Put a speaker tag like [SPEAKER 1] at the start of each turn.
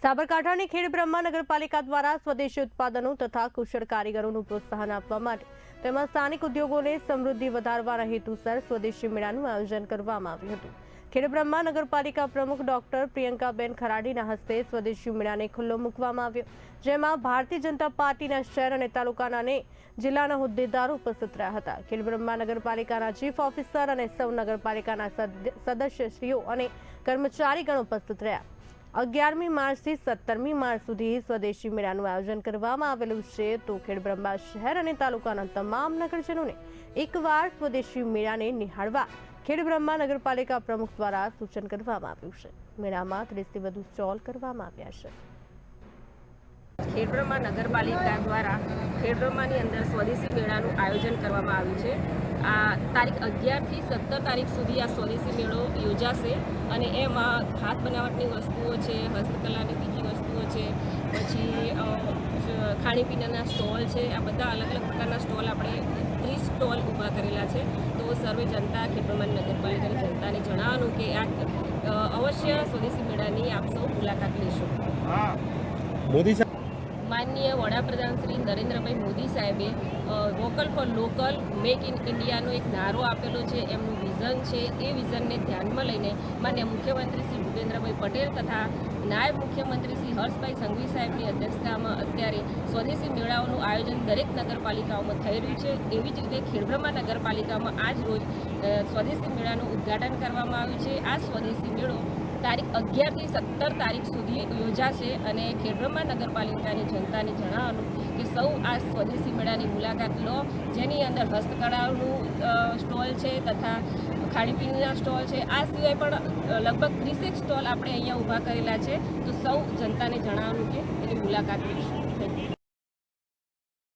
[SPEAKER 1] સાબરકાંઠાની ખેડબ્રહ્મા નગરપાલિકા દ્વારા સ્વદેશી ઉત્પાદનો તથા કુશળ કારીગરોનું પ્રોત્સાહન આપવા માટે તેમજ સ્થાનિક ઉદ્યોગોને સમૃદ્ધિ વધારવાના હેતુસર સ્વદેશી મેળાનું આયોજન કરવામાં આવ્યું હતું। ખેડબ્રહ્મા નગરપાલિકા પ્રમુખ ડોક્ટર પ્રિયંકાબેન ખરાડીના હસ્તે સ્વદેશી મેળાને ખુલ્લો મૂકવામાં આવ્યો, જેમાં ભારતીય જનતા પાર્ટીના શહેર અને તાલુકાના અને જિલ્લાના હોદ્દેદારો ઉપસ્થિત રહ્યા હતા। ખેડબ્રહ્મા નગરપાલિકાના ચીફ ઓફિસર અને સૌ નગરપાલિકાના સદસ્યશ્રીઓ અને કર્મચારીગણ ઉપસ્થિત રહ્યા। 11મી માર્ચથી 17મી માર્ચ સુધી સ્વદેશી મેળાનું આયોજન કરવામાં આવેલું છે। તો ખેડબ્રહ્મા શહેર અને તાલુકાના તમામ નગરજનોને એકવાર સ્વદેશી મેળાને નિહાળવા ખેડબ્રહ્મા નગરપાલિકા પ્રમુખ દ્વારા સૂચન કરવામાં આવ્યું છે। મેળામાં 30થી વધુ સ્ટોલ કરવામાં આવ્યા છે।
[SPEAKER 2] ખેડબ્રહ્મા નગરપાલિકા દ્વારા ખેડબ્રહ્માની અંદર સ્વદેશી મેળાનું આયોજન કરવામાં આવ્યું છે। આ તારીખ 11થી 17 તારીખ સુધી આ સ્વદેશી મેળો યોજાશે અને એમાં હાથ બનાવટની વસ્તુઓ છે, હસ્તકલાની બીજી વસ્તુઓ છે, પછી ખાણીપીણીના સ્ટોલ છે। આ બધા અલગ અલગ પ્રકારના સ્ટોલ આપણે 30 સ્ટોલ ઊભા કરેલા છે। તો સર્વે જનતા ખેડબ્રહ્મા નગરપાલિકાની જનતાને જણાવવાનું કે આ અવશ્ય સ્વદેશી મેળાની આપ સૌ મુલાકાત લેશો।
[SPEAKER 3] મોદી
[SPEAKER 2] માનનીય વડાપ્રધાન શ્રી નરેન્દ્રભાઈ મોદી સાહેબે vocal for local make in ઇન્ડિયાનો એક નારો આપેલો છે। એમનું વિઝન છે, એ વિઝનને ધ્યાનમાં લઈને માન્ય મુખ્યમંત્રી શ્રી ભૂપેન્દ્રભાઈ પટેલ તથા નાયબ મુખ્યમંત્રી શ્રી હર્ષભાઈ સંઘવી સાહેબની અધ્યક્ષતામાં અત્યારે સ્વદેશી મેળાઓનું આયોજન દરેક નગરપાલિકાઓમાં થઈ રહ્યું છે। એવી જ રીતે ખેડબ્રહ્મા નગરપાલિકામાં આજ રોજ સ્વદેશી મેળાનું ઉદ્ઘાટન કરવામાં આવ્યું છે। આ સ્વદેશી મેળો તારીખ 11થી 17 તારીખ સુધી યોજાશે અને ખેડબ્રહ્મા નગરપાલિકાની જનતાને જણાવવાનું કે સૌ આ સ્વદેશી મેળાની મુલાકાત લો, જેની અંદર હસ્તકળાઓનું સ્ટોલ છે તથા ખાણીપીણીના સ્ટોલ છે। આ સિવાય પણ લગભગ 30 સ્ટોલ આપણે અહીંયા ઊભા કરેલા છે। તો સૌ જનતાને જણાવવાનું કે એની મુલાકાત લઈશું।